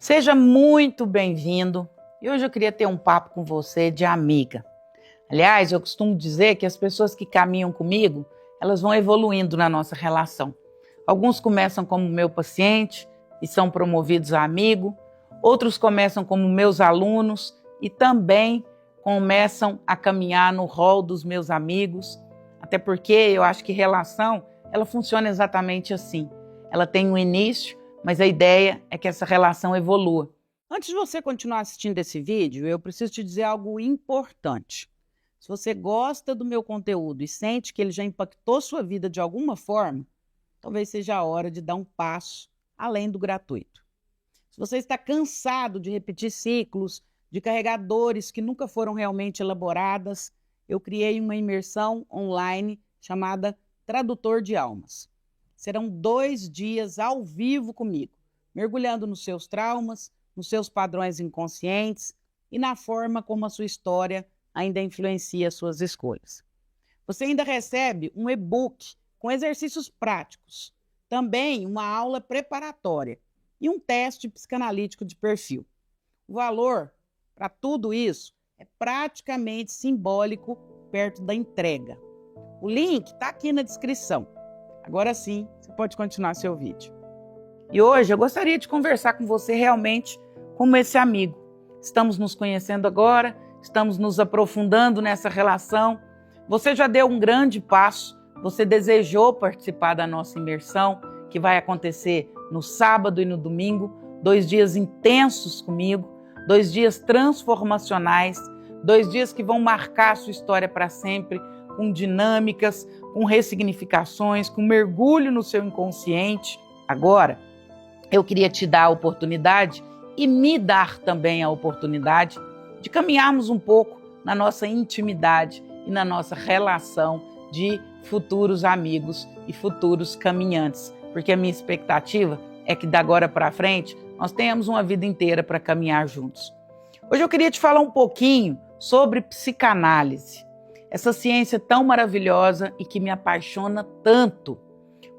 Seja muito bem-vindo. E hoje eu queria ter um papo com você de amiga. Aliás, eu costumo dizer que as pessoas que caminham comigo, elas vão evoluindo na nossa relação. Alguns começam como meu paciente e são promovidos a amigo. Outros começam como meus alunos e também começam a caminhar no rol dos meus amigos. Até porque eu acho que relação, ela funciona exatamente assim. Ela tem um início, mas a ideia é que essa relação evolua. Antes de você continuar assistindo esse vídeo, eu preciso te dizer algo importante. Se você gosta do meu conteúdo e sente que ele já impactou sua vida de alguma forma, talvez seja a hora de dar um passo além do gratuito. Se você está cansado de repetir ciclos, de carregar dores que nunca foram realmente elaboradas, eu criei uma imersão online chamada Tradutor de Almas. Serão 2 dias ao vivo comigo, mergulhando nos seus traumas, nos seus padrões inconscientes e na forma como a sua história ainda influencia suas escolhas. Você ainda recebe um e-book com exercícios práticos, também uma aula preparatória e um teste psicanalítico de perfil. O valor para tudo isso é praticamente simbólico perto da entrega. O link está aqui na descrição. Agora sim, você pode continuar seu vídeo. E hoje eu gostaria de conversar com você realmente como esse amigo. Estamos nos conhecendo agora, estamos nos aprofundando nessa relação. Você já deu um grande passo, você desejou participar da nossa imersão, que vai acontecer no sábado e no domingo, 2 dias intensos comigo, 2 dias transformacionais, 2 dias que vão marcar a sua história para sempre, com dinâmicas, com ressignificações, com mergulho no seu inconsciente. Agora, eu queria te dar a oportunidade e me dar também a oportunidade de caminharmos um pouco na nossa intimidade e na nossa relação de futuros amigos e futuros caminhantes, porque a minha expectativa é que da agora para frente nós tenhamos uma vida inteira para caminhar juntos. Hoje eu queria te falar um pouquinho sobre psicanálise, essa ciência tão maravilhosa e que me apaixona tanto.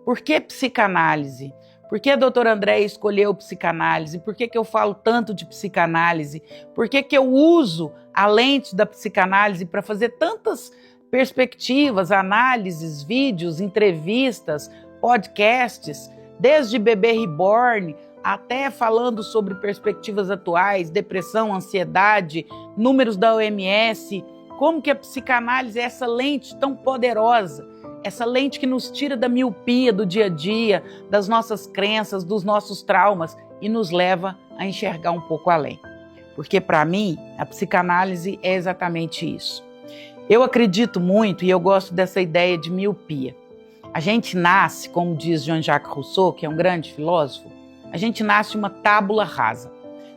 Por que psicanálise? Por que a doutora Andréia escolheu psicanálise? Por que eu falo tanto de psicanálise? Por que eu uso a lente da psicanálise para fazer tantas perspectivas, análises, vídeos, entrevistas, podcasts, desde Bebê Reborn até falando sobre perspectivas atuais, depressão, ansiedade, números da OMS, como que a psicanálise é essa lente tão poderosa, essa lente que nos tira da miopia do dia a dia, das nossas crenças, dos nossos traumas e nos leva a enxergar um pouco além. Porque para mim, a psicanálise é exatamente isso. Eu acredito muito e eu gosto dessa ideia de miopia. A gente nasce, como diz Jean-Jacques Rousseau, que é um grande filósofo, a gente nasce uma tábula rasa.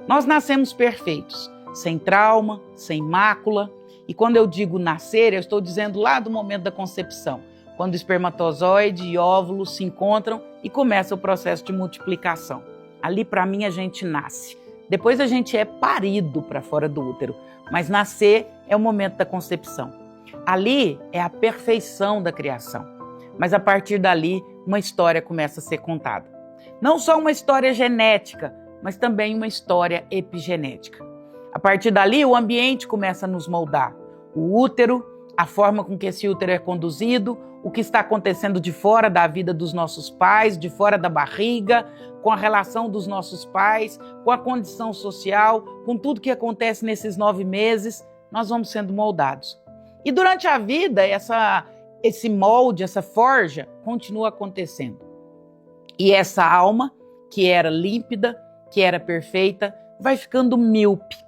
Nós nascemos perfeitos, sem trauma, sem mácula. E quando eu digo nascer, eu estou dizendo lá do momento da concepção, quando o espermatozoide e óvulo se encontram e começa o processo de multiplicação. Ali, para mim, a gente nasce. Depois a gente é parido para fora do útero, mas nascer é o momento da concepção. Ali é a perfeição da criação. Mas a partir dali, uma história começa a ser contada. Não só uma história genética, mas também uma história epigenética. A partir dali, o ambiente começa a nos moldar. O útero, a forma com que esse útero é conduzido, o que está acontecendo de fora da vida dos nossos pais, de fora da barriga, com a relação dos nossos pais, com a condição social, com tudo que acontece nesses 9 meses, nós vamos sendo moldados. E durante a vida, esse molde, essa forja, continua acontecendo. E essa alma, que era límpida, que era perfeita, vai ficando míope.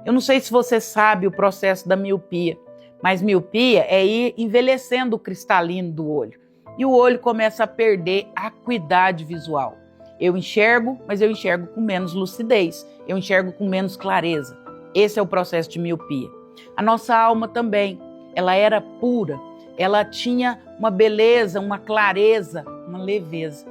Eu não sei se você sabe o processo da miopia, mas miopia é ir envelhecendo o cristalino do olho. E o olho começa a perder a acuidade visual. Eu enxergo, mas eu enxergo com menos lucidez. Eu enxergo com menos clareza. Esse é o processo de miopia. A nossa alma também, ela era pura. Ela tinha uma beleza, uma clareza, uma leveza.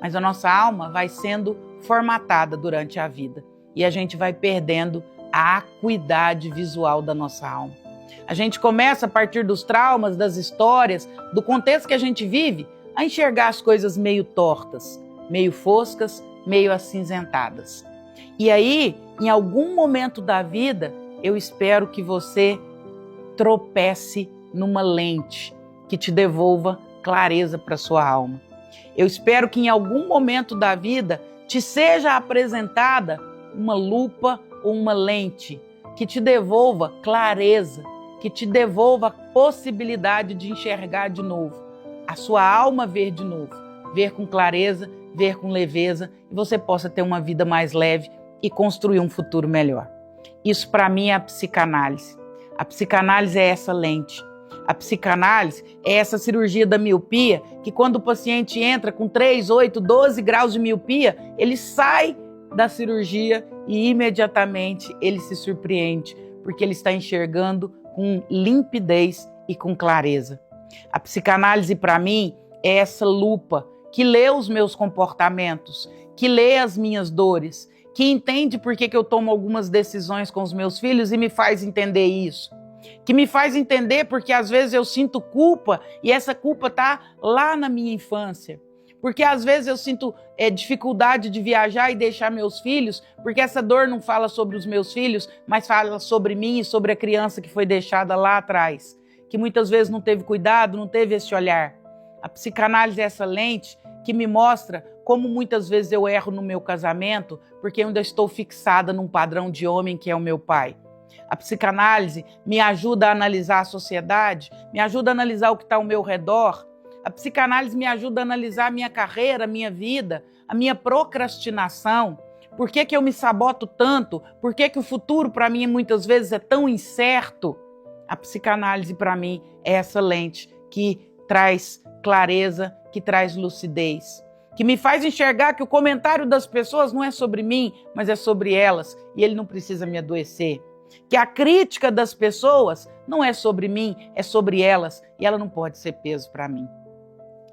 Mas a nossa alma vai sendo formatada durante a vida. E a gente vai perdendo a acuidade visual da nossa alma. A gente começa, a partir dos traumas, das histórias, do contexto que a gente vive, a enxergar as coisas meio tortas, meio foscas, meio acinzentadas. E aí, em algum momento da vida, eu espero que você tropece numa lente que te devolva clareza para sua alma. Eu espero que em algum momento da vida te seja apresentada uma lupa ou uma lente que te devolva clareza, que te devolva a possibilidade de enxergar de novo, a sua alma ver de novo, ver com clareza, ver com leveza, e você possa ter uma vida mais leve e construir um futuro melhor. Isso para mim é a psicanálise. A psicanálise é essa lente. A psicanálise é essa cirurgia da miopia, que quando o paciente entra com 3, 8, 12 graus de miopia, ele sai da cirurgia e imediatamente ele se surpreende, porque ele está enxergando com limpidez e com clareza. A psicanálise para mim é essa lupa que lê os meus comportamentos, que lê as minhas dores, que entende por que eu tomo algumas decisões com os meus filhos e me faz entender isso. Que me faz entender porque às vezes eu sinto culpa e essa culpa está lá na minha infância. Porque às vezes eu sinto dificuldade de viajar e deixar meus filhos, porque essa dor não fala sobre os meus filhos, mas fala sobre mim e sobre a criança que foi deixada lá atrás, que muitas vezes não teve cuidado, não teve esse olhar. A psicanálise é essa lente que me mostra como muitas vezes eu erro no meu casamento, porque eu ainda estou fixada num padrão de homem que é o meu pai. A psicanálise me ajuda a analisar a sociedade, me ajuda a analisar o que está ao meu redor. A psicanálise me ajuda a analisar a minha carreira, a minha vida, a minha procrastinação. Por que eu me saboto tanto? Por que o futuro para mim muitas vezes é tão incerto? A psicanálise para mim é essa lente que traz clareza, que traz lucidez, que me faz enxergar que o comentário das pessoas não é sobre mim, mas é sobre elas, e ele não precisa me adoecer. Que a crítica das pessoas não é sobre mim, é sobre elas, e ela não pode ser peso para mim.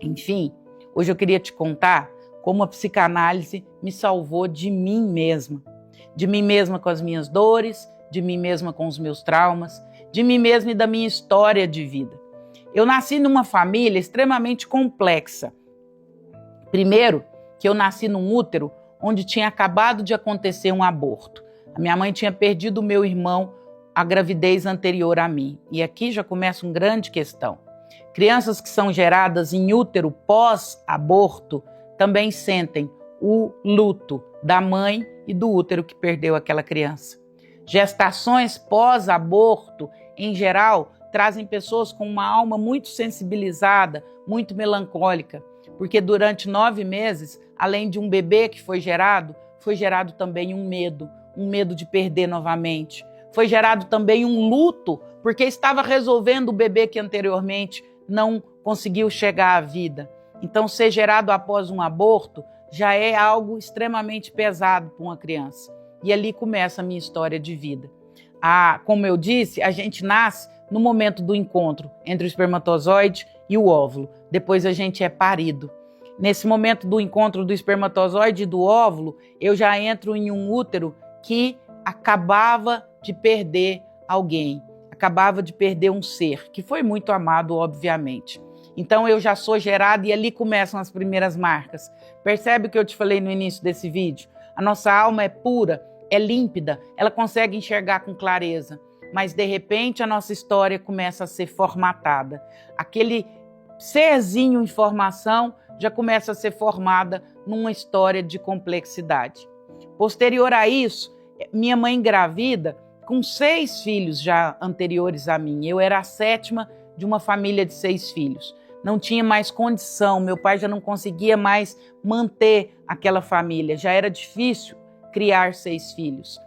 Enfim, hoje eu queria te contar como a psicanálise me salvou de mim mesma com as minhas dores, de mim mesma com os meus traumas, de mim mesma e da minha história de vida. Eu nasci numa família extremamente complexa. Primeiro, que eu nasci num útero onde tinha acabado de acontecer um aborto. A minha mãe tinha perdido o meu irmão à gravidez anterior a mim. E aqui já começa uma grande questão. Crianças que são geradas em útero pós-aborto também sentem o luto da mãe e do útero que perdeu aquela criança. Gestações pós-aborto, em geral, trazem pessoas com uma alma muito sensibilizada, muito melancólica, porque durante 9 meses, além de um bebê que foi gerado também um medo de perder novamente. Foi gerado também um luto, porque estava resolvendo o bebê que anteriormente não conseguiu chegar à vida. Então, ser gerado após um aborto já é algo extremamente pesado para uma criança. E ali começa a minha história de vida. Como eu disse, a gente nasce no momento do encontro entre o espermatozoide e o óvulo. Depois a gente é parido. Nesse momento do encontro do espermatozoide e do óvulo, eu já entro em um útero que acabava de perder alguém, acabava de perder um ser, que foi muito amado, obviamente. Então eu já sou gerada e ali começam as primeiras marcas. Percebe o que eu te falei no início desse vídeo? A nossa alma é pura, é límpida, ela consegue enxergar com clareza, mas de repente a nossa história começa a ser formatada. Aquele serzinho em formação já começa a ser formada numa história de complexidade. Posterior a isso, minha mãe engravida com 6 filhos já anteriores a mim. Eu era a 7ª de uma família de 6 filhos. Não tinha mais condição, meu pai já não conseguia mais manter aquela família. Já era difícil criar 6 filhos.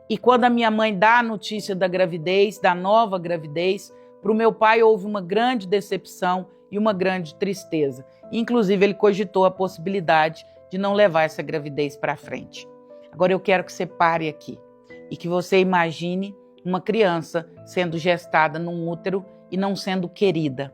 E quando a minha mãe dá a notícia da gravidez, da nova gravidez, para o meu pai houve uma grande decepção e uma grande tristeza. Inclusive, ele cogitou a possibilidade de não levar essa gravidez para frente. Agora eu quero que você pare aqui e que você imagine uma criança sendo gestada num útero e não sendo querida.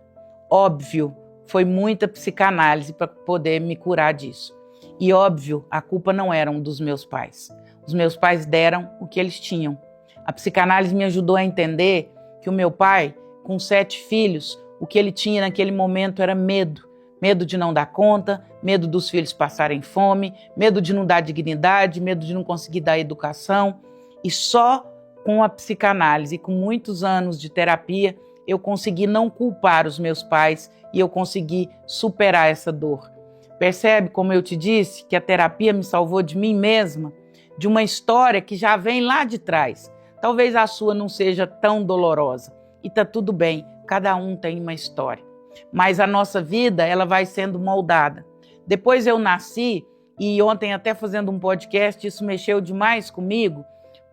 Óbvio, foi muita psicanálise para poder me curar disso. E óbvio, a culpa não era dos meus pais. Os meus pais deram o que eles tinham. A psicanálise me ajudou a entender que o meu pai, com 7 filhos, o que ele tinha naquele momento era medo Medo de não dar conta, medo dos filhos passarem fome, medo de não dar dignidade, medo de não conseguir dar educação. E só com a psicanálise, com muitos anos de terapia, eu consegui não culpar os meus pais e eu consegui superar essa dor. Percebe, como eu te disse, que a terapia me salvou de mim mesma, de uma história que já vem lá de trás. Talvez a sua não seja tão dolorosa. E tá tudo bem, cada um tem uma história. Mas a nossa vida, ela vai sendo moldada. Depois eu nasci, e ontem até fazendo um podcast, isso mexeu demais comigo,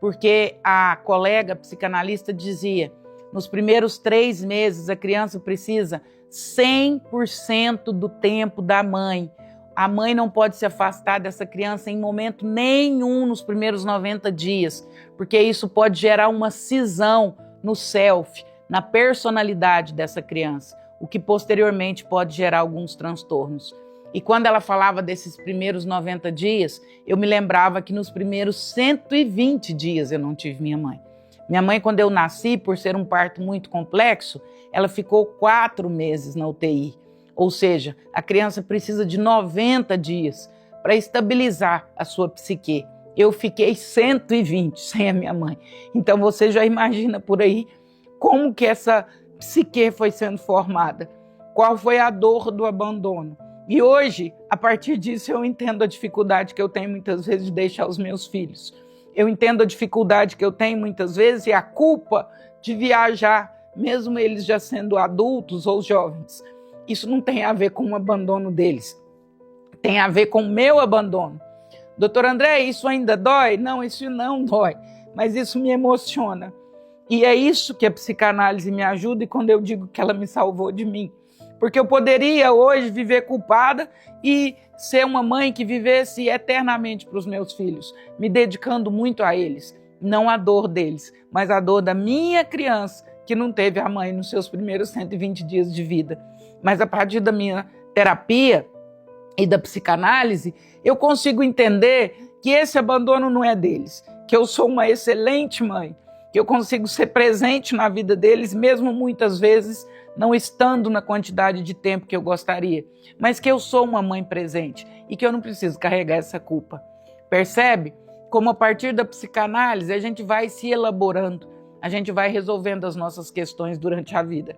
porque a colega psicanalista dizia, nos primeiros 3 meses a criança precisa 100% do tempo da mãe. A mãe não pode se afastar dessa criança em momento nenhum nos primeiros 90 dias, porque isso pode gerar uma cisão no self, na personalidade dessa criança, o que posteriormente pode gerar alguns transtornos. E quando ela falava desses primeiros 90 dias, eu me lembrava que nos primeiros 120 dias eu não tive minha mãe. Minha mãe, quando eu nasci, por ser um parto muito complexo, ela ficou 4 meses na UTI. Ou seja, a criança precisa de 90 dias para estabilizar a sua psique. Eu fiquei 120 sem a minha mãe. Então você já imagina por aí como que essa psique foi sendo formada. Qual foi a dor do abandono. E hoje, a partir disso, eu entendo a dificuldade que eu tenho muitas vezes de deixar os meus filhos. Eu entendo a dificuldade que eu tenho muitas vezes e a culpa de viajar, mesmo eles já sendo adultos ou jovens. Isso não tem a ver com o abandono deles. Tem a ver com o meu abandono. Doutor André, isso ainda dói? Não, isso não dói. Mas isso me emociona. E é isso que a psicanálise me ajuda e quando eu digo que ela me salvou de mim. Porque eu poderia hoje viver culpada e ser uma mãe que vivesse eternamente para os meus filhos, me dedicando muito a eles. Não a dor deles, mas a dor da minha criança, que não teve a mãe nos seus primeiros 120 dias de vida. Mas a partir da minha terapia e da psicanálise, eu consigo entender que esse abandono não é deles, que eu sou uma excelente mãe, que eu consigo ser presente na vida deles, mesmo muitas vezes não estando na quantidade de tempo que eu gostaria, mas que eu sou uma mãe presente e que eu não preciso carregar essa culpa. Percebe? Como a partir da psicanálise a gente vai se elaborando, a gente vai resolvendo as nossas questões durante a vida.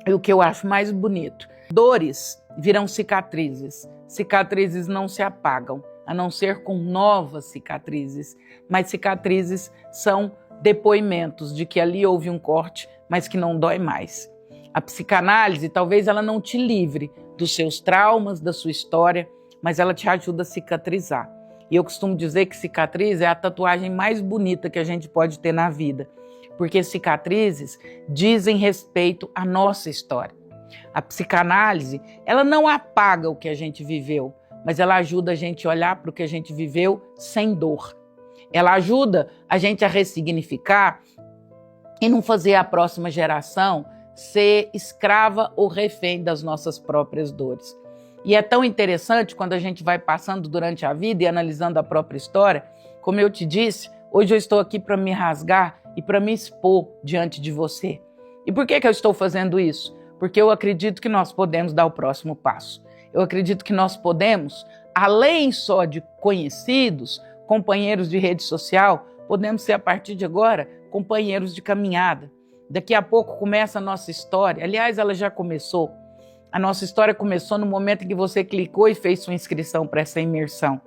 E o que eu acho mais bonito, dores viram cicatrizes, cicatrizes não se apagam, a não ser com novas cicatrizes, mas cicatrizes são depoimentos de que ali houve um corte, mas que não dói mais. A psicanálise, talvez ela não te livre dos seus traumas, da sua história, mas ela te ajuda a cicatrizar. E eu costumo dizer que cicatriz é a tatuagem mais bonita que a gente pode ter na vida, porque cicatrizes dizem respeito à nossa história. A psicanálise, ela não apaga o que a gente viveu, mas ela ajuda a gente a olhar para o que a gente viveu sem dor. Ela ajuda a gente a ressignificar e não fazer a próxima geração ser escrava ou refém das nossas próprias dores. E é tão interessante quando a gente vai passando durante a vida e analisando a própria história, como eu te disse, hoje eu estou aqui para me rasgar e para me expor diante de você. E por que eu estou fazendo isso? Porque eu acredito que nós podemos dar o próximo passo. Eu acredito que nós podemos, além só de conhecidos, companheiros de rede social, podemos ser a partir de agora companheiros de caminhada. Daqui a pouco começa a nossa história. Aliás, ela já começou. A nossa história começou no momento em que você clicou e fez sua inscrição para essa imersão.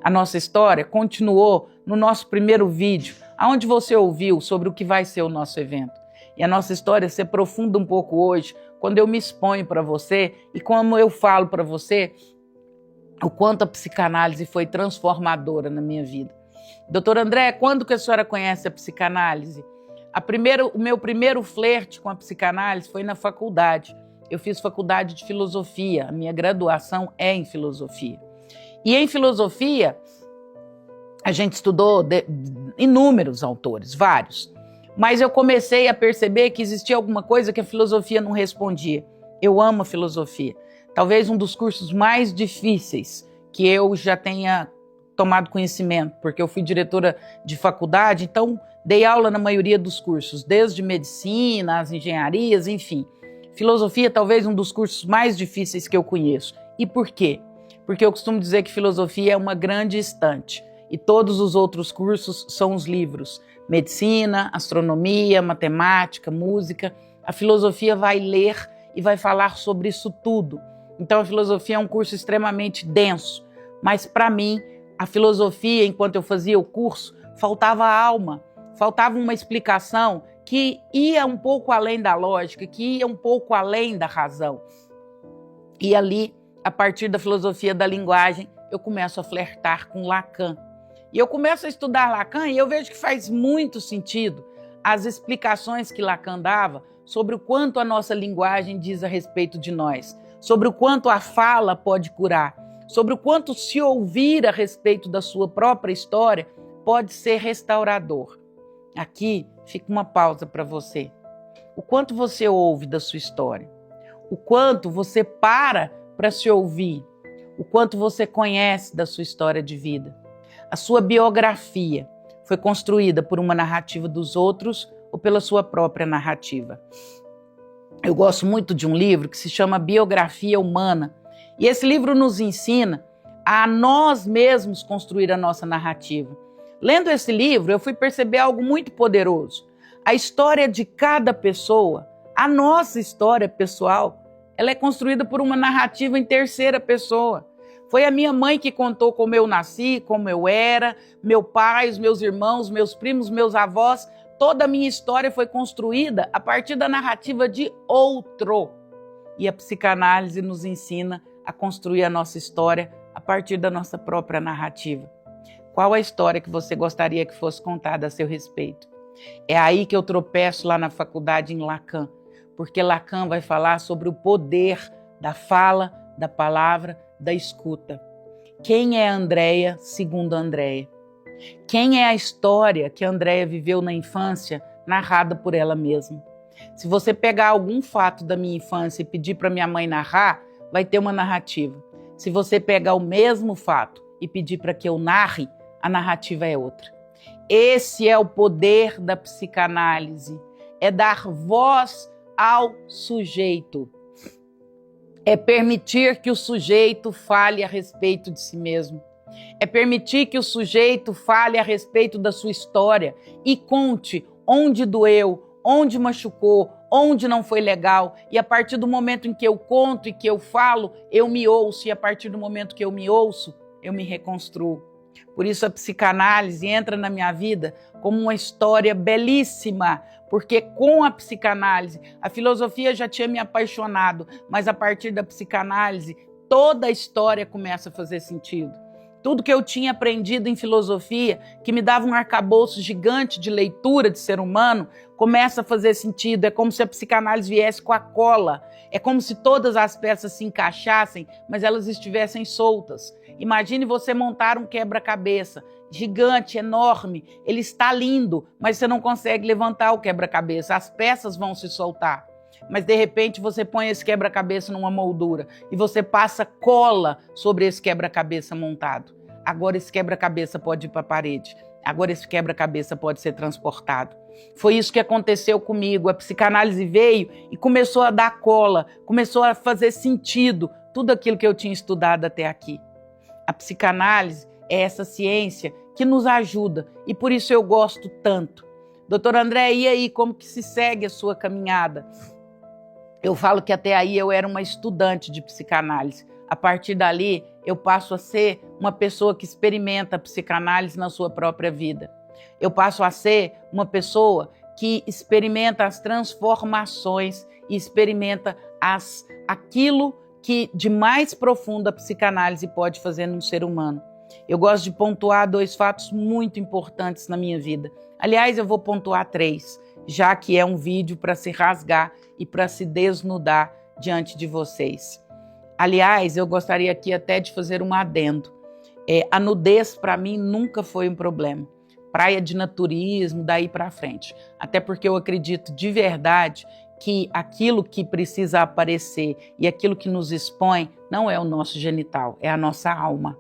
A nossa história continuou no nosso primeiro vídeo, onde você ouviu sobre o que vai ser o nosso evento. E a nossa história se aprofunda um pouco hoje, quando eu me exponho para você e como eu falo para você o quanto a psicanálise foi transformadora na minha vida. Doutor André, quando que a senhora conhece a psicanálise? O meu primeiro flerte com a psicanálise foi na faculdade. Eu fiz faculdade de filosofia, a minha graduação é em filosofia. E em filosofia, a gente estudou inúmeros autores, vários. Mas eu comecei a perceber que existia alguma coisa que a filosofia não respondia. Eu amo a filosofia. Talvez um dos cursos mais difíceis que eu já tenha tomado conhecimento, porque eu fui diretora de faculdade, então dei aula na maioria dos cursos, desde medicina, as engenharias, enfim. Filosofia talvez um dos cursos mais difíceis que eu conheço. E por quê? Porque eu costumo dizer que filosofia é uma grande estante e todos os outros cursos são os livros. Medicina, astronomia, matemática, música. A filosofia vai ler e vai falar sobre isso tudo. Então a filosofia é um curso extremamente denso, mas para mim a filosofia, enquanto eu fazia o curso, faltava alma, faltava uma explicação que ia um pouco além da lógica, que ia um pouco além da razão. E ali, a partir da filosofia da linguagem, eu começo a flertar com Lacan. E eu começo a estudar Lacan e eu vejo que faz muito sentido as explicações que Lacan dava sobre o quanto a nossa linguagem diz a respeito de nós, sobre o quanto a fala pode curar, sobre o quanto se ouvir a respeito da sua própria história pode ser restaurador. Aqui fica uma pausa para você. O quanto você ouve da sua história, o quanto você para se ouvir, o quanto você conhece da sua história de vida. A sua biografia foi construída por uma narrativa dos outros ou pela sua própria narrativa. Eu gosto muito de um livro que se chama Biografia Humana, e esse livro nos ensina a nós mesmos construir a nossa narrativa. Lendo esse livro, eu fui perceber algo muito poderoso. A história de cada pessoa, a nossa história pessoal, ela é construída por uma narrativa em terceira pessoa. Foi a minha mãe que contou como eu nasci, como eu era, meu pai, os meus irmãos, meus primos, meus avós. Toda a minha história foi construída a partir da narrativa de outro. E a psicanálise nos ensina a construir a nossa história a partir da nossa própria narrativa. Qual a história que você gostaria que fosse contada a seu respeito? É aí que eu tropeço lá na faculdade em Lacan, porque Lacan vai falar sobre o poder da fala, da palavra, da escuta. Quem é Andréia segundo Andréia? Quem é a história que Andréia viveu na infância, narrada por ela mesma? Se você pegar algum fato da minha infância e pedir para minha mãe narrar, vai ter uma narrativa. Se você pegar o mesmo fato e pedir para que eu narre, a narrativa é outra. Esse é o poder da psicanálise, é dar voz ao sujeito. É permitir que o sujeito fale a respeito de si mesmo. É permitir que o sujeito fale a respeito da sua história e conte onde doeu, onde machucou, onde não foi legal. E a partir do momento em que eu conto e que eu falo, eu me ouço. E a partir do momento que eu me ouço, eu me reconstruo. Por isso a psicanálise entra na minha vida como uma história belíssima, porque com a psicanálise, a filosofia já tinha me apaixonado, mas a partir da psicanálise, toda a história começa a fazer sentido. Tudo que eu tinha aprendido em filosofia, que me dava um arcabouço gigante de leitura de ser humano, começa a fazer sentido. É como se a psicanálise viesse com a cola. É como se todas as peças se encaixassem, mas elas estivessem soltas. Imagine você montar um quebra-cabeça gigante, enorme. Ele está lindo, mas você não consegue levantar o quebra-cabeça. As peças vão se soltar. Mas de repente você põe esse quebra-cabeça numa moldura e você passa cola sobre esse quebra-cabeça montado. Agora esse quebra-cabeça pode ir para a parede. Agora esse quebra-cabeça pode ser transportado. Foi isso que aconteceu comigo. A psicanálise veio e começou a dar cola, começou a fazer sentido tudo aquilo que eu tinha estudado até aqui. A psicanálise é essa ciência que nos ajuda e por isso eu gosto tanto. Doutora André, e aí, como que se segue a sua caminhada? Eu falo que até aí eu era uma estudante de psicanálise. A partir dali, eu passo a ser uma pessoa que experimenta a psicanálise na sua própria vida. Eu passo a ser uma pessoa que experimenta as transformações e experimenta aquilo que de mais profundo a psicanálise pode fazer num ser humano. Eu gosto de pontuar 2 fatos muito importantes na minha vida. Aliás, eu vou pontuar 3, já que é um vídeo para se rasgar e para se desnudar diante de vocês. Aliás, eu gostaria aqui até de fazer um adendo. A nudez, para mim, nunca foi um problema. Praia de naturismo, daí para frente. Até porque eu acredito de verdade que aquilo que precisa aparecer e aquilo que nos expõe não é o nosso genital, é a nossa alma.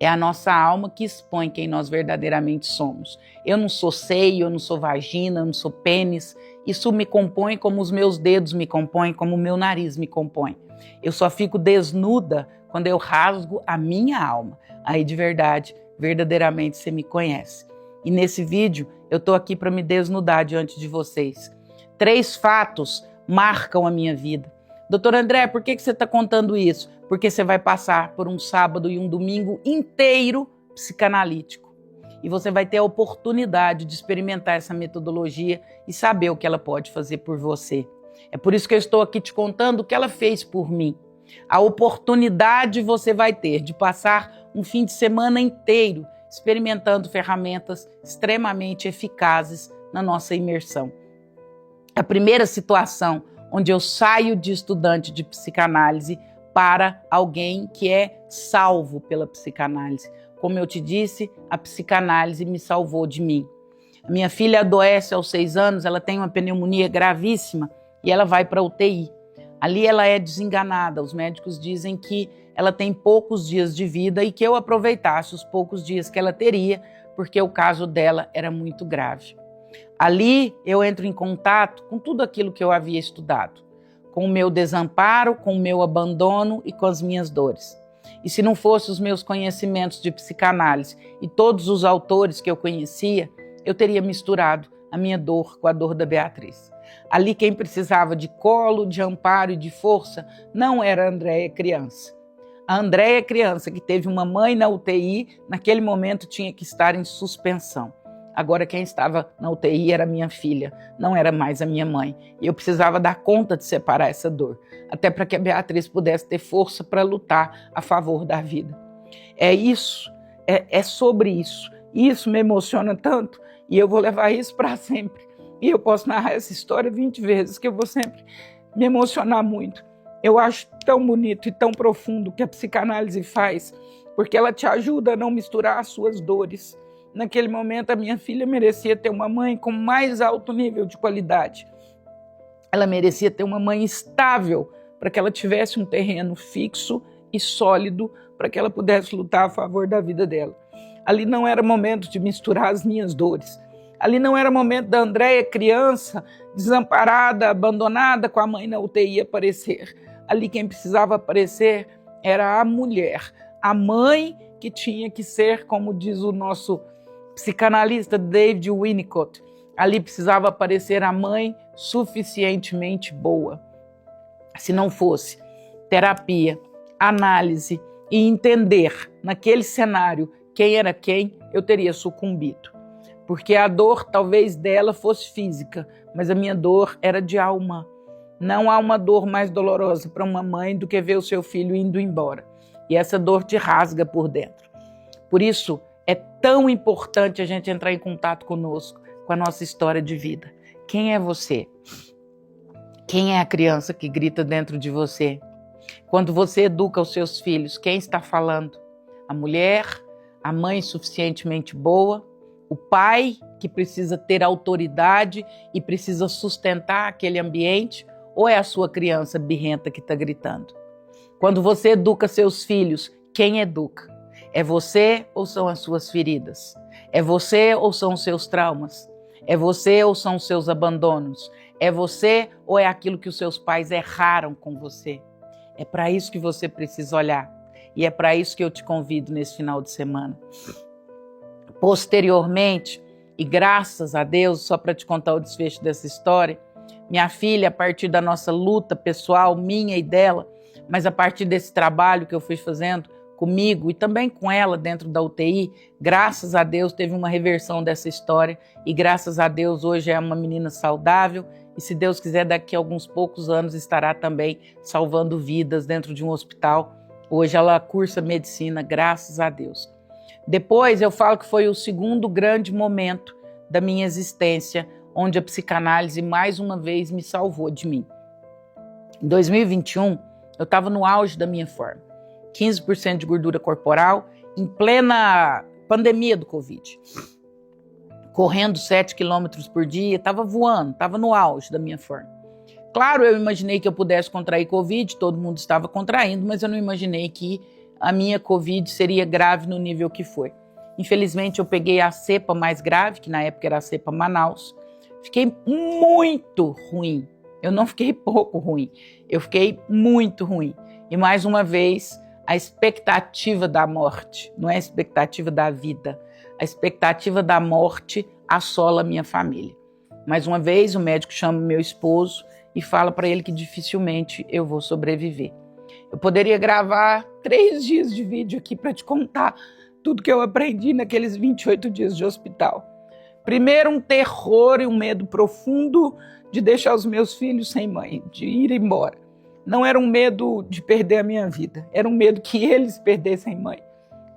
É a nossa alma que expõe quem nós verdadeiramente somos. Eu não sou seio, eu não sou vagina, eu não sou pênis Isso me compõe como os meus dedos me compõem, como o meu nariz me compõe. Eu só fico desnuda quando eu rasgo a minha alma. Aí de verdade, verdadeiramente você me conhece. E nesse vídeo eu tô aqui para me desnudar diante de vocês. 3 fatos marcam a minha vida. Doutor André, por que você está contando isso? Porque você vai passar por um sábado e um domingo inteiro psicanalítico. E você vai ter a oportunidade de experimentar essa metodologia e saber o que ela pode fazer por você. É por isso que eu estou aqui te contando o que ela fez por mim. A oportunidade você vai ter de passar um fim de semana inteiro experimentando ferramentas extremamente eficazes na nossa imersão. A primeira situação onde eu saio de estudante de psicanálise para alguém que é salvo pela psicanálise. Como eu te disse, a psicanálise me salvou de mim. A minha filha adoece aos 6 anos, ela tem uma pneumonia gravíssima e ela vai para a UTI. Ali ela é desenganada, os médicos dizem que ela tem poucos dias de vida e que eu aproveitasse os poucos dias que ela teria, porque o caso dela era muito grave. Ali eu entro em contato com tudo aquilo que eu havia estudado, com o meu desamparo, com o meu abandono e com as minhas dores. E se não fossem os meus conhecimentos de psicanálise e todos os autores que eu conhecia, eu teria misturado a minha dor com a dor da Beatriz. Ali quem precisava de colo, de amparo e de força não era a Andréia criança. A Andréia criança que teve uma mãe na UTI, naquele momento tinha que estar em suspensão. Agora quem estava na UTI era minha filha, não era mais a minha mãe. E eu precisava dar conta de separar essa dor, até para que a Beatriz pudesse ter força para lutar a favor da vida. É isso, é sobre isso. Isso me emociona tanto e eu vou levar isso para sempre. E eu posso narrar essa história 20 vezes, que eu vou sempre me emocionar muito. Eu acho tão bonito e tão profundo o que a psicanálise faz, porque ela te ajuda a não misturar as suas dores. Naquele momento, a minha filha merecia ter uma mãe com mais alto nível de qualidade. Ela merecia ter uma mãe estável, para que ela tivesse um terreno fixo e sólido, para que ela pudesse lutar a favor da vida dela. Ali não era momento de misturar as minhas dores. Ali não era momento da Andréia, criança, desamparada, abandonada, com a mãe na UTI aparecer. Ali quem precisava aparecer era a mulher, a mãe que tinha que ser, como diz o nosso psicanalista David Winnicott, ali precisava aparecer a mãe suficientemente boa. Se não fosse terapia, análise e entender naquele cenário quem era quem, eu teria sucumbido. Porque a dor talvez dela fosse física, mas a minha dor era de alma. Não há uma dor mais dolorosa para uma mãe do que ver o seu filho indo embora. E essa dor te rasga por dentro. Por isso, é tão importante a gente entrar em contato conosco, com a nossa história de vida. Quem é você? Quem é a criança que grita dentro de você? Quando você educa os seus filhos, quem está falando? A mulher, a mãe suficientemente boa, o pai que precisa ter autoridade e precisa sustentar aquele ambiente, ou é a sua criança birrenta que está gritando? Quando você educa seus filhos, quem educa? É você ou são as suas feridas? É você ou são os seus traumas? É você ou são os seus abandonos? É você ou é aquilo que os seus pais erraram com você? É para isso que você precisa olhar. E é para isso que eu te convido nesse final de semana. Posteriormente, e graças a Deus, só para te contar o desfecho dessa história, minha filha, a partir da nossa luta pessoal, minha e dela, mas a partir desse trabalho que eu fui fazendo comigo e também com ela dentro da UTI, graças a Deus teve uma reversão dessa história e graças a Deus hoje é uma menina saudável e se Deus quiser daqui a alguns poucos anos estará também salvando vidas dentro de um hospital. Hoje ela cursa medicina, graças a Deus. Depois eu falo que foi o segundo grande momento da minha existência, onde a psicanálise mais uma vez me salvou de mim. Em 2021, eu estava no auge da minha forma. 15% de gordura corporal, em plena pandemia do Covid. Correndo 7 quilômetros por dia, estava voando, estava no auge da minha forma. Claro, eu imaginei que eu pudesse contrair Covid, todo mundo estava contraindo, mas eu não imaginei que a minha Covid seria grave no nível que foi. Infelizmente, eu peguei a cepa mais grave, que na época era a cepa Manaus, Fiquei muito ruim. Eu não fiquei pouco ruim, eu fiquei muito ruim. E mais uma vez, a expectativa da morte, não é a expectativa da vida, a expectativa da morte assola a minha família. Mais uma vez, o médico chama meu esposo e fala para ele que dificilmente eu vou sobreviver. Eu poderia gravar 3 dias de vídeo aqui para te contar tudo que eu aprendi naqueles 28 dias de hospital. Primeiro, um terror e um medo profundo de deixar os meus filhos sem mãe, de ir embora. Não era um medo de perder a minha vida, era um medo que eles perdessem mãe,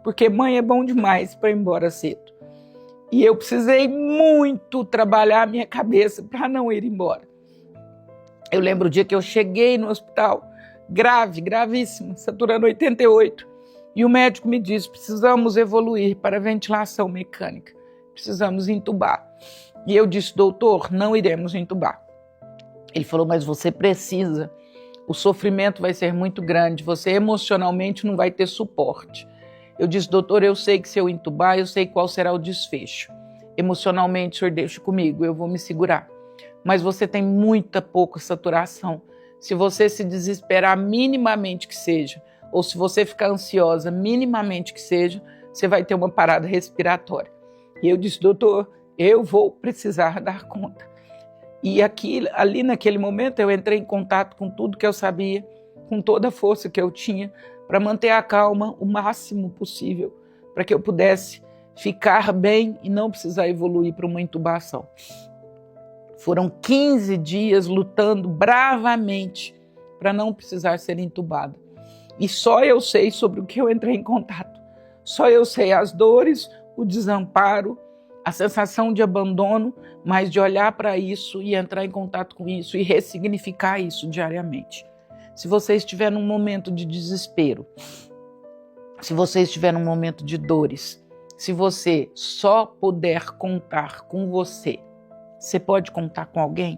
porque mãe é bom demais para ir embora cedo. E eu precisei muito trabalhar a minha cabeça para não ir embora. Eu lembro o dia que eu cheguei no hospital, gravíssimo, saturando 88, e o médico me disse, precisamos evoluir para ventilação mecânica, precisamos entubar. E eu disse, doutor, não iremos entubar. Ele falou, mas você precisa, o sofrimento vai ser muito grande, você emocionalmente não vai ter suporte. Eu disse, doutor, eu sei que se eu entubar, eu sei qual será o desfecho. Emocionalmente, o senhor deixa comigo, eu vou me segurar. Mas você tem muita pouca saturação. Se você se desesperar minimamente que seja, ou se você ficar ansiosa minimamente que seja, você vai ter uma parada respiratória. E eu disse, doutor, eu vou precisar dar conta. E ali naquele momento eu entrei em contato com tudo que eu sabia, com toda a força que eu tinha, para manter a calma o máximo possível, para que eu pudesse ficar bem e não precisar evoluir para uma intubação. Foram 15 dias lutando bravamente para não precisar ser entubada. E só eu sei sobre o que eu entrei em contato. Só eu sei as dores, o desamparo, a sensação de abandono, mas de olhar para isso e entrar em contato com isso e ressignificar isso diariamente. Se você estiver num momento de desespero, se você estiver num momento de dores, se você só puder contar com você, você pode contar com alguém?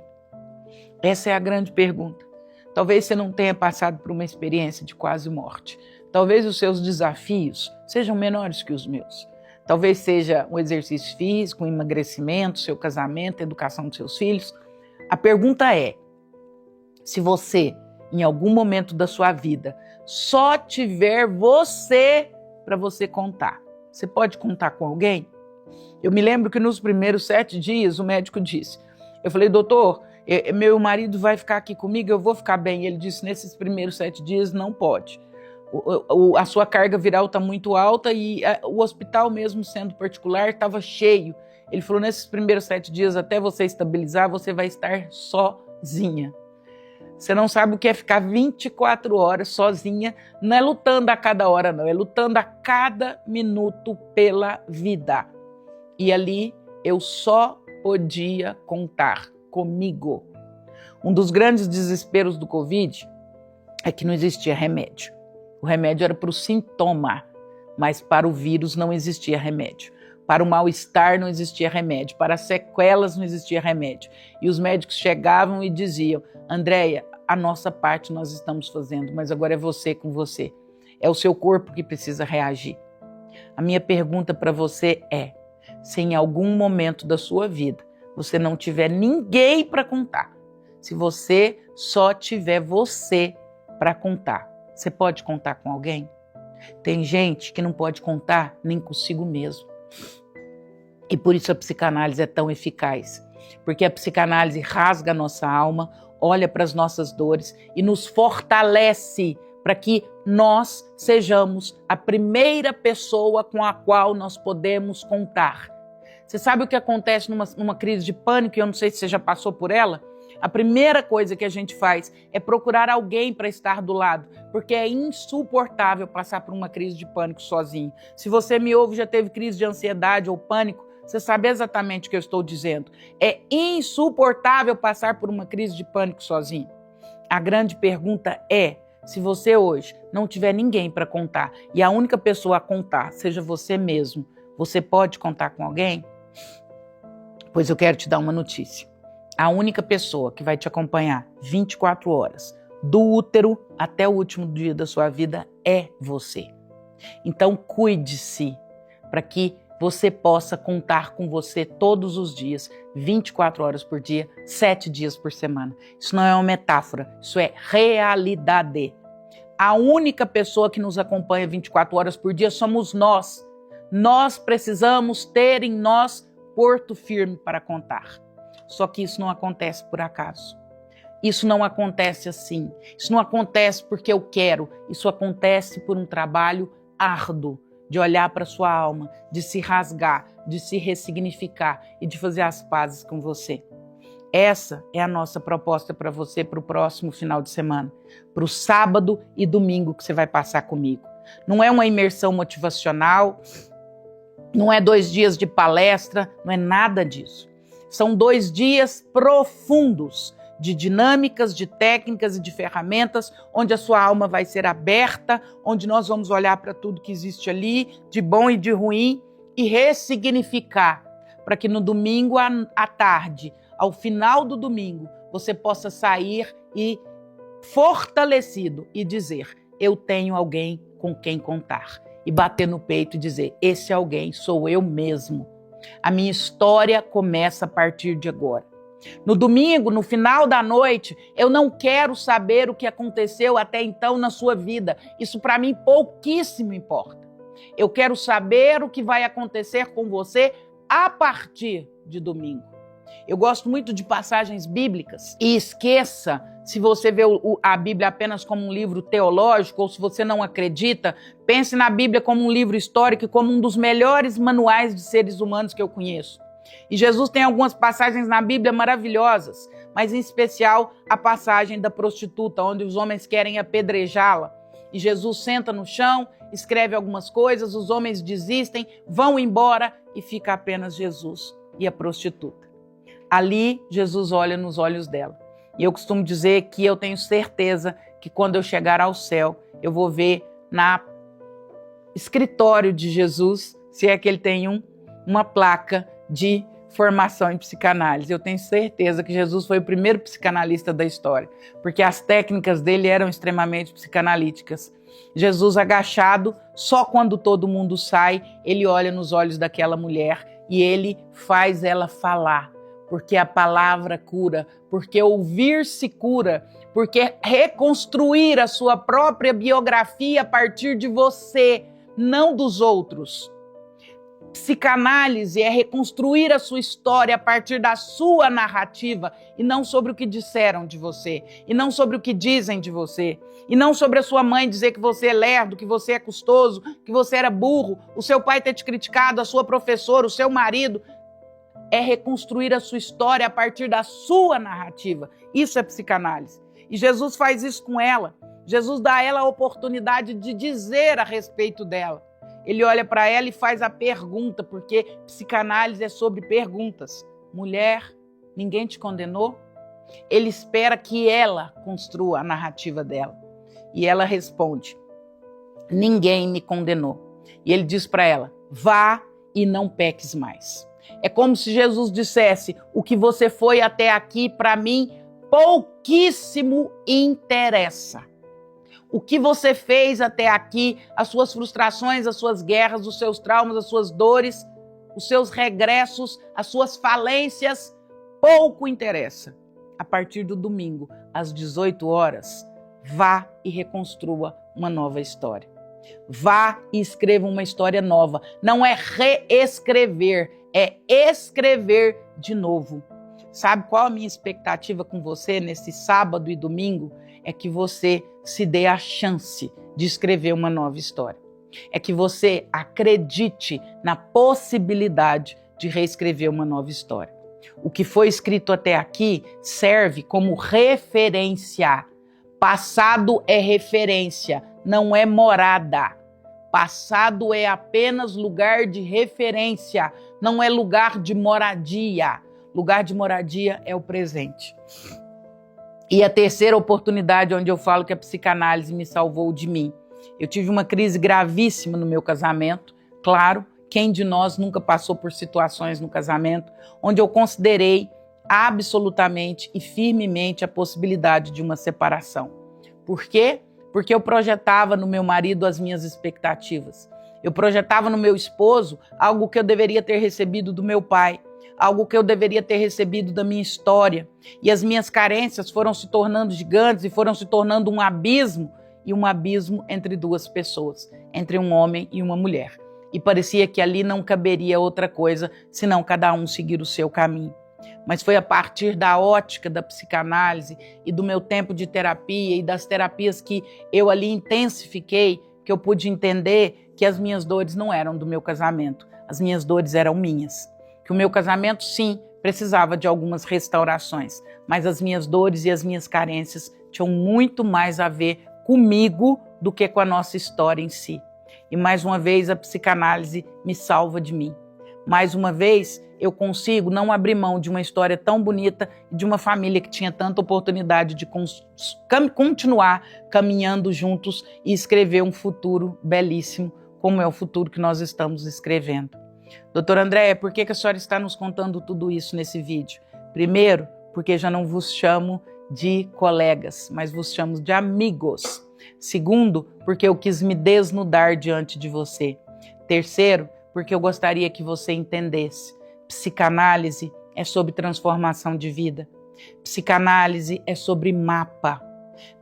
Essa é a grande pergunta. Talvez você não tenha passado por uma experiência de quase morte. Talvez os seus desafios sejam menores que os meus. Talvez seja um exercício físico, um emagrecimento, seu casamento, a educação dos seus filhos. A pergunta é, se você, em algum momento da sua vida, só tiver você para você contar, você pode contar com alguém? Eu me lembro que nos primeiros 7 dias o médico disse, eu falei, doutor, meu marido vai ficar aqui comigo, eu vou ficar bem. Ele disse, nesses primeiros 7 dias não pode. A sua carga viral está muito alta e o hospital, mesmo sendo particular, estava cheio. Ele falou, nesses primeiros 7 dias, até você estabilizar, você vai estar sozinha. Você não sabe o que é ficar 24 horas sozinha, não é lutando a cada hora, não, é lutando a cada minuto pela vida. E ali eu só podia contar comigo. Um dos grandes desesperos do Covid é que não existia remédio. O remédio era para o sintoma, mas para o vírus não existia remédio. Para o mal-estar não existia remédio, para as sequelas não existia remédio. E os médicos chegavam e diziam, Andréia, a nossa parte nós estamos fazendo, mas agora é você com você. É o seu corpo que precisa reagir. A minha pergunta para você é, se em algum momento da sua vida você não tiver ninguém para contar, se você só tiver você para contar, você pode contar com alguém? Tem gente que não pode contar nem consigo mesmo. E por isso a psicanálise é tão eficaz. Porque a psicanálise rasga a nossa alma, olha para as nossas dores e nos fortalece para que nós sejamos a primeira pessoa com a qual nós podemos contar. Você sabe o que acontece numa crise de pânico? Eu não sei se você já passou por ela. A primeira coisa que a gente faz é procurar alguém para estar do lado, porque é insuportável passar por uma crise de pânico sozinho. Se você me ouve, já teve crise de ansiedade ou pânico, você sabe exatamente o que eu estou dizendo. É insuportável passar por uma crise de pânico sozinho. A grande pergunta é, se você hoje não tiver ninguém para contar e a única pessoa a contar seja você mesmo, você pode contar com alguém? Pois eu quero te dar uma notícia. A única pessoa que vai te acompanhar 24 horas, do útero até o último dia da sua vida, é você. Então cuide-se para que você possa contar com você todos os dias, 24 horas por dia, 7 dias por semana. Isso não é uma metáfora, isso é realidade. A única pessoa que nos acompanha 24 horas por dia somos nós. Nós precisamos ter em nós porto firme para contar. Só que isso não acontece por acaso. Isso não acontece assim. Isso não acontece porque eu quero. Isso acontece por um trabalho árduo de olhar para sua alma, de se rasgar, de se ressignificar e de fazer as pazes com você. Essa é a nossa proposta para você para o próximo final de semana, para o sábado e domingo que você vai passar comigo. Não é uma imersão motivacional, não é 2 dias de palestra, não é nada disso. São 2 dias profundos de dinâmicas, de técnicas e de ferramentas, onde a sua alma vai ser aberta, onde nós vamos olhar para tudo que existe ali, de bom e de ruim, e ressignificar, para que no domingo à tarde, ao final do domingo, você possa sair e fortalecido e dizer, eu tenho alguém com quem contar. E bater no peito e dizer, esse alguém sou eu mesmo. A minha história começa a partir de agora. No domingo, no final da noite, eu não quero saber o que aconteceu até então na sua vida. Isso para mim pouquíssimo importa. Eu quero saber o que vai acontecer com você a partir de domingo. Eu gosto muito de passagens bíblicas e esqueça, se você vê a Bíblia apenas como um livro teológico ou se você não acredita, pense na Bíblia como um livro histórico e como um dos melhores manuais de seres humanos que eu conheço. E Jesus tem algumas passagens na Bíblia maravilhosas, mas em especial a passagem da prostituta, onde os homens querem apedrejá-la. E Jesus senta no chão, escreve algumas coisas, os homens desistem, vão embora e fica apenas Jesus e a prostituta. Ali, Jesus olha nos olhos dela. E eu costumo dizer que eu tenho certeza que quando eu chegar ao céu, eu vou ver na escritório de Jesus, se é que ele tem uma placa de formação em psicanálise. Eu tenho certeza que Jesus foi o primeiro psicanalista da história, porque as técnicas dele eram extremamente psicanalíticas. Jesus agachado, só quando todo mundo sai, ele olha nos olhos daquela mulher e ele faz ela falar. Porque a palavra cura, porque ouvir-se cura, porque reconstruir a sua própria biografia a partir de você, não dos outros. Psicanálise é reconstruir a sua história a partir da sua narrativa e não sobre o que disseram de você, e não sobre o que dizem de você, e não sobre a sua mãe dizer que você é lerdo, que você é custoso, que você era burro, o seu pai ter te criticado, a sua professora, o seu marido. É reconstruir a sua história a partir da sua narrativa. Isso é psicanálise. E Jesus faz isso com ela. Jesus dá a ela a oportunidade de dizer a respeito dela. Ele olha para ela e faz a pergunta, porque psicanálise é sobre perguntas. Mulher, ninguém te condenou? Ele espera que ela construa a narrativa dela. E ela responde, ninguém me condenou. E ele diz para ela, vá e não peques mais. É como se Jesus dissesse, o que você foi até aqui, para mim, pouquíssimo interessa. O que você fez até aqui, as suas frustrações, as suas guerras, os seus traumas, as suas dores, os seus regressos, as suas falências, pouco interessa. A partir do domingo, às 18 horas, vá e reconstrua uma nova história. Vá e escreva uma história nova. Não é reescrever, é escrever de novo. Sabe qual a minha expectativa com você nesse sábado e domingo? É que você se dê a chance de escrever uma nova história. É que você acredite na possibilidade de reescrever uma nova história. O que foi escrito até aqui serve como referência. Passado é referência, não é morada. Passado é apenas lugar de referência, não é lugar de moradia. Lugar de moradia é o presente. E a terceira oportunidade onde eu falo que a psicanálise me salvou de mim. Eu tive uma crise gravíssima no meu casamento. Claro, quem de nós nunca passou por situações no casamento onde eu considerei absolutamente e firmemente a possibilidade de uma separação. Por quê? Porque eu projetava no meu marido as minhas expectativas. Eu projetava no meu esposo algo que eu deveria ter recebido do meu pai, algo que eu deveria ter recebido da minha história. E as minhas carências foram se tornando gigantes e foram se tornando um abismo entre duas pessoas, entre um homem e uma mulher. E parecia que ali não caberia outra coisa, senão cada um seguir o seu caminho. Mas foi a partir da ótica da psicanálise e do meu tempo de terapia e das terapias que eu ali intensifiquei, que eu pude entender que as minhas dores não eram do meu casamento, as minhas dores eram minhas. Que o meu casamento, sim, precisava de algumas restaurações, mas as minhas dores e as minhas carências tinham muito mais a ver comigo do que com a nossa história em si. E mais uma vez a psicanálise me salva de mim. Mais uma vez eu consigo não abrir mão de uma história tão bonita e de uma família que tinha tanta oportunidade de continuar caminhando juntos e escrever um futuro belíssimo, como é o futuro que nós estamos escrevendo. Doutora Andréia, por que a senhora está nos contando tudo isso nesse vídeo? Primeiro, porque já não vos chamo de colegas, mas vos chamo de amigos. Segundo, porque eu quis me desnudar diante de você. Terceiro, porque eu gostaria que você entendesse. Psicanálise é sobre transformação de vida. Psicanálise é sobre mapa.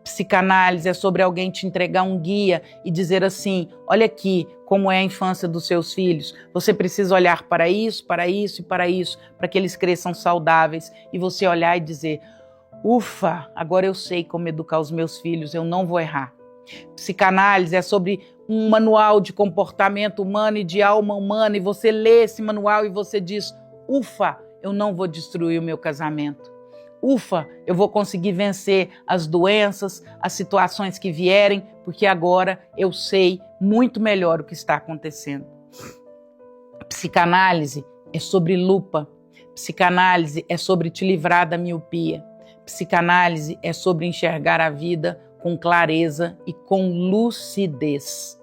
Psicanálise é sobre alguém te entregar um guia e dizer assim, olha aqui como é a infância dos seus filhos. Você precisa olhar para isso, para isso e para isso, para que eles cresçam saudáveis. E você olhar e dizer, ufa, agora eu sei como educar os meus filhos, eu não vou errar. Psicanálise é sobre um manual de comportamento humano e de alma humana, e você lê esse manual e você diz, ufa, eu não vou destruir o meu casamento. Ufa, eu vou conseguir vencer as doenças, as situações que vierem, porque agora eu sei muito melhor o que está acontecendo. Psicanálise é sobre lupa. Psicanálise é sobre te livrar da miopia. Psicanálise é sobre enxergar a vida com clareza e com lucidez.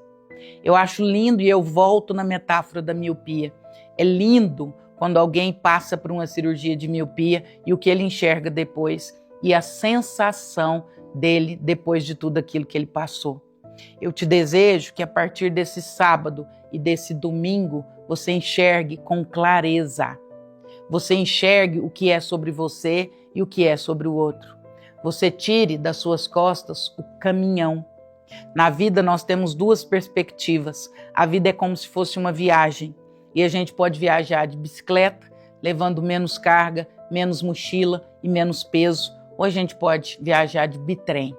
Eu acho lindo e eu volto na metáfora da miopia. É lindo quando alguém passa por uma cirurgia de miopia e o que ele enxerga depois e a sensação dele depois de tudo aquilo que ele passou. Eu te desejo que a partir desse sábado e desse domingo você enxergue com clareza. Você enxergue o que é sobre você e o que é sobre o outro. Você tire das suas costas o caminhão. Na vida nós temos duas perspectivas. A vida é como se fosse uma viagem. E a gente pode viajar de bicicleta, levando menos carga, menos mochila e menos peso. Ou a gente pode viajar de bitrem.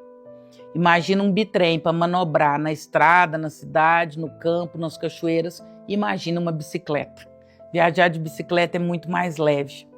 Imagina um bitrem para manobrar na estrada, na cidade, no campo, nas cachoeiras. Imagina uma bicicleta. Viajar de bicicleta é muito mais leve.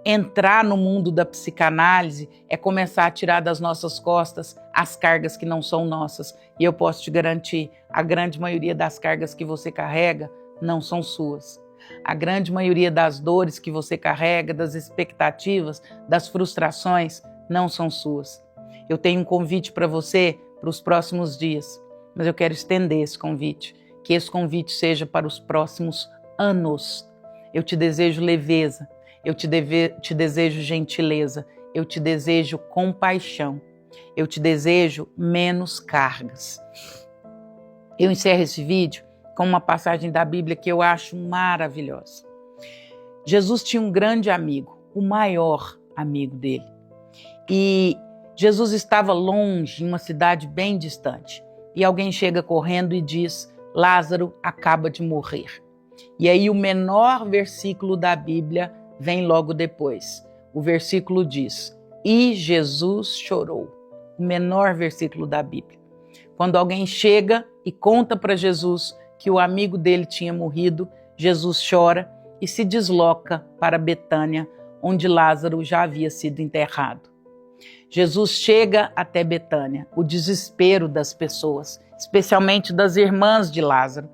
Entrar no mundo da psicanálise é começar a tirar das nossas costas as cargas que não são nossas. E eu posso te garantir, a grande maioria das cargas que você carrega não são suas. A grande maioria das dores que você carrega, das expectativas, das frustrações, não são suas. Eu tenho um convite para você para os próximos dias, mas eu quero estender esse convite, que esse convite seja para os próximos anos. Eu te desejo leveza. Eu te desejo gentileza, eu te desejo compaixão, eu te desejo menos cargas. Eu encerro esse vídeo com uma passagem da Bíblia que eu acho maravilhosa. Jesus tinha um grande amigo, o maior amigo dele. E Jesus estava longe, em uma cidade bem distante. E alguém chega correndo e diz, Lázaro acaba de morrer. E aí o menor versículo da Bíblia vem logo depois. O versículo diz, e Jesus chorou. O menor versículo da Bíblia. Quando alguém chega e conta para Jesus que o amigo dele tinha morrido, Jesus chora e se desloca para Betânia, onde Lázaro já havia sido enterrado. Jesus chega até Betânia, o desespero das pessoas, especialmente das irmãs de Lázaro.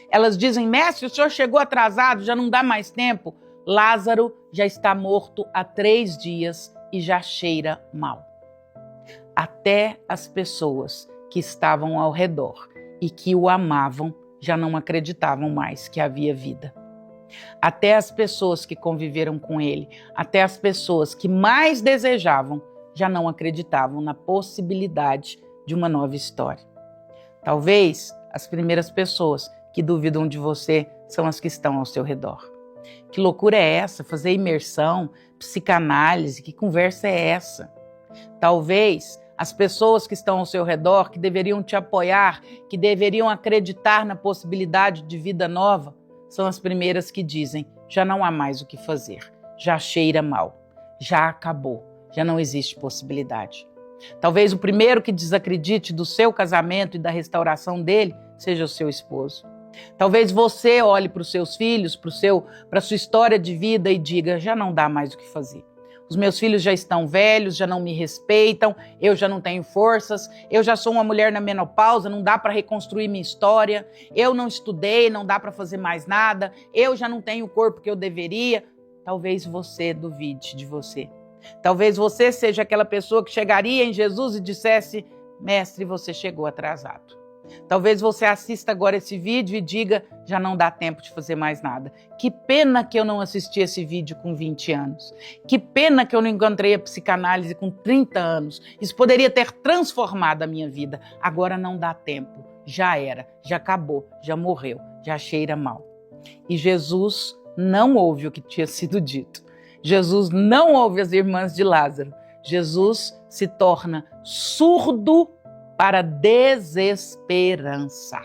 Elas dizem, mestre, o senhor chegou atrasado, já não dá mais tempo. Lázaro já está morto há 3 dias e já cheira mal. Até as pessoas que estavam ao redor e que o amavam já não acreditavam mais que havia vida. Até as pessoas que conviveram com ele, até as pessoas que mais desejavam, já não acreditavam na possibilidade de uma nova história. Talvez as primeiras pessoas que duvidam de você são as que estão ao seu redor. Que loucura é essa? Fazer imersão, psicanálise, que conversa é essa? Talvez as pessoas que estão ao seu redor, que deveriam te apoiar, que deveriam acreditar na possibilidade de vida nova, são as primeiras que dizem: já não há mais o que fazer, já cheira mal, já acabou, já não existe possibilidade. Talvez o primeiro que desacredite do seu casamento e da restauração dele seja o seu esposo. Talvez você olhe para os seus filhos, para a sua história de vida e diga: já não dá mais o que fazer. Os meus filhos já estão velhos, já não me respeitam, eu já não tenho forças, eu já sou uma mulher na menopausa, não dá para reconstruir minha história, eu não estudei, não dá para fazer mais nada, eu já não tenho o corpo que eu deveria. Talvez você duvide de você. Talvez você seja aquela pessoa que chegaria em Jesus e dissesse: mestre, você chegou atrasado. Talvez você assista agora esse vídeo e diga: já não dá tempo de fazer mais nada. Que pena que eu não assisti esse vídeo com 20 anos. Que pena que eu não encontrei a psicanálise com 30 anos. Isso poderia ter transformado a minha vida. Agora não dá tempo. Já era, já acabou, já morreu, já cheira mal. E Jesus não ouve o que tinha sido dito. Jesus não ouve as irmãs de Lázaro. Jesus se torna surdo para desesperança.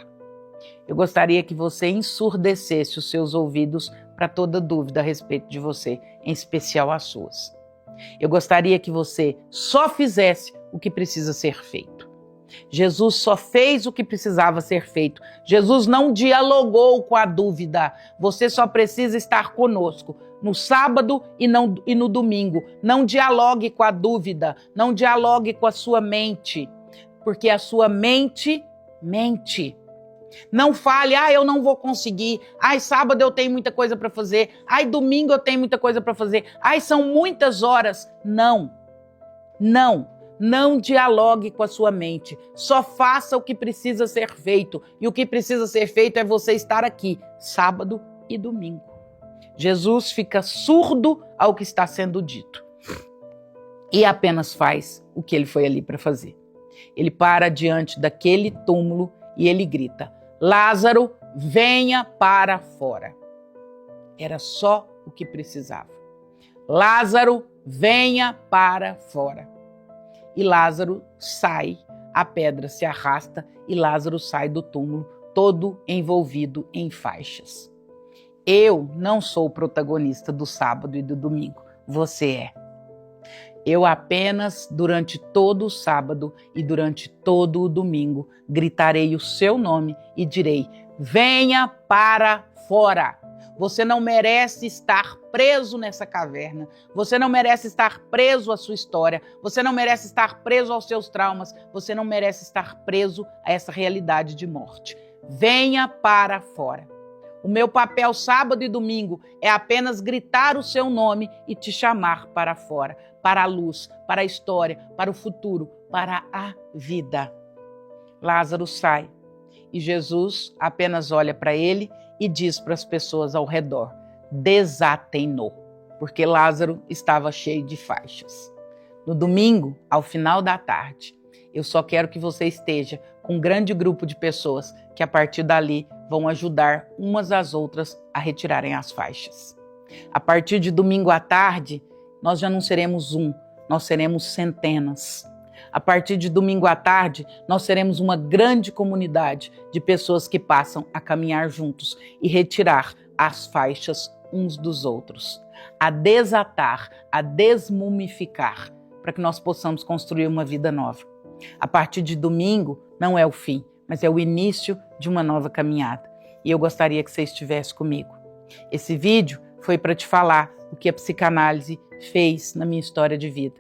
Eu gostaria que você ensurdecesse os seus ouvidos para toda dúvida a respeito de você, em especial as suas. Eu gostaria que você só fizesse o que precisa ser feito. Jesus só fez o que precisava ser feito. Jesus não dialogou com a dúvida. Você só precisa estar conosco no sábado e no domingo. Não dialogue com a dúvida, não dialogue com a sua mente. Porque a sua mente mente. Não fale: eu não vou conseguir. Sábado eu tenho muita coisa para fazer. Domingo eu tenho muita coisa para fazer. São muitas horas. Não. Não dialogue com a sua mente. Só faça o que precisa ser feito. E o que precisa ser feito é você estar aqui, sábado e domingo. Jesus fica surdo ao que está sendo dito. E apenas faz o que ele foi ali para fazer. Ele para diante daquele túmulo e ele grita: Lázaro, venha para fora. Era só o que precisava. Lázaro, venha para fora. E Lázaro sai, a pedra se arrasta e Lázaro sai do túmulo todo envolvido em faixas. Eu não sou o protagonista do sábado e do domingo, você é. Eu apenas, durante todo o sábado e durante todo o domingo, gritarei o seu nome e direi: venha para fora. Você não merece estar preso nessa caverna. Você não merece estar preso à sua história. Você não merece estar preso aos seus traumas. Você não merece estar preso a essa realidade de morte. Venha para fora. O meu papel sábado e domingo é apenas gritar o seu nome e te chamar para fora, para a luz, para a história, para o futuro, para a vida. Lázaro sai e Jesus apenas olha para ele e diz para as pessoas ao redor: desatem-no, porque Lázaro estava cheio de faixas. No domingo, ao final da tarde, eu só quero que você esteja com um grande grupo de pessoas que a partir dali vão ajudar umas às outras a retirarem as faixas. A partir de domingo à tarde, nós já não seremos um, nós seremos centenas. A partir de domingo à tarde, nós seremos uma grande comunidade de pessoas que passam a caminhar juntos e retirar as faixas uns dos outros, a desatar, a desmumificar, para que nós possamos construir uma vida nova. A partir de domingo não é o fim, mas é o início de uma nova caminhada. E eu gostaria que você estivesse comigo. Esse vídeo foi para te falar o que a psicanálise fez na minha história de vida.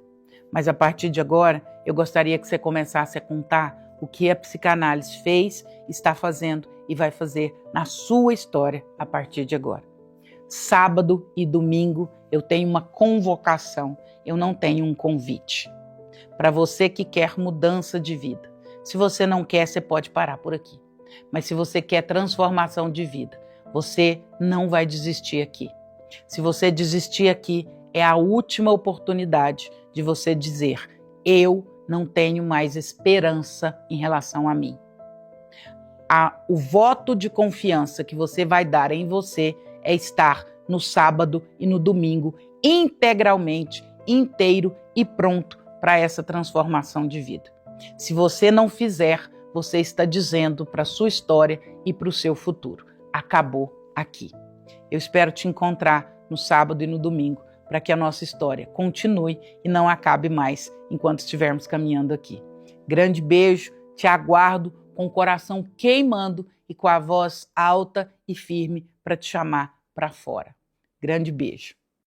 Mas a partir de agora, eu gostaria que você começasse a contar o que a psicanálise fez, está fazendo e vai fazer na sua história a partir de agora. Sábado e domingo eu tenho uma convocação, eu não tenho um convite. Para você que quer mudança de vida. Se você não quer, você pode parar por aqui. Mas se você quer transformação de vida, você não vai desistir aqui. Se você desistir aqui, é a última oportunidade de você dizer: eu não tenho mais esperança em relação a mim. O voto de confiança que você vai dar em você é estar no sábado e no domingo integralmente, inteiro e pronto para essa transformação de vida. Se você não fizer, você está dizendo para a sua história e para o seu futuro: acabou aqui. Eu espero te encontrar no sábado e no domingo para que a nossa história continue e não acabe mais enquanto estivermos caminhando aqui. Grande beijo, te aguardo com o coração queimando e com a voz alta e firme para te chamar para fora. Grande beijo.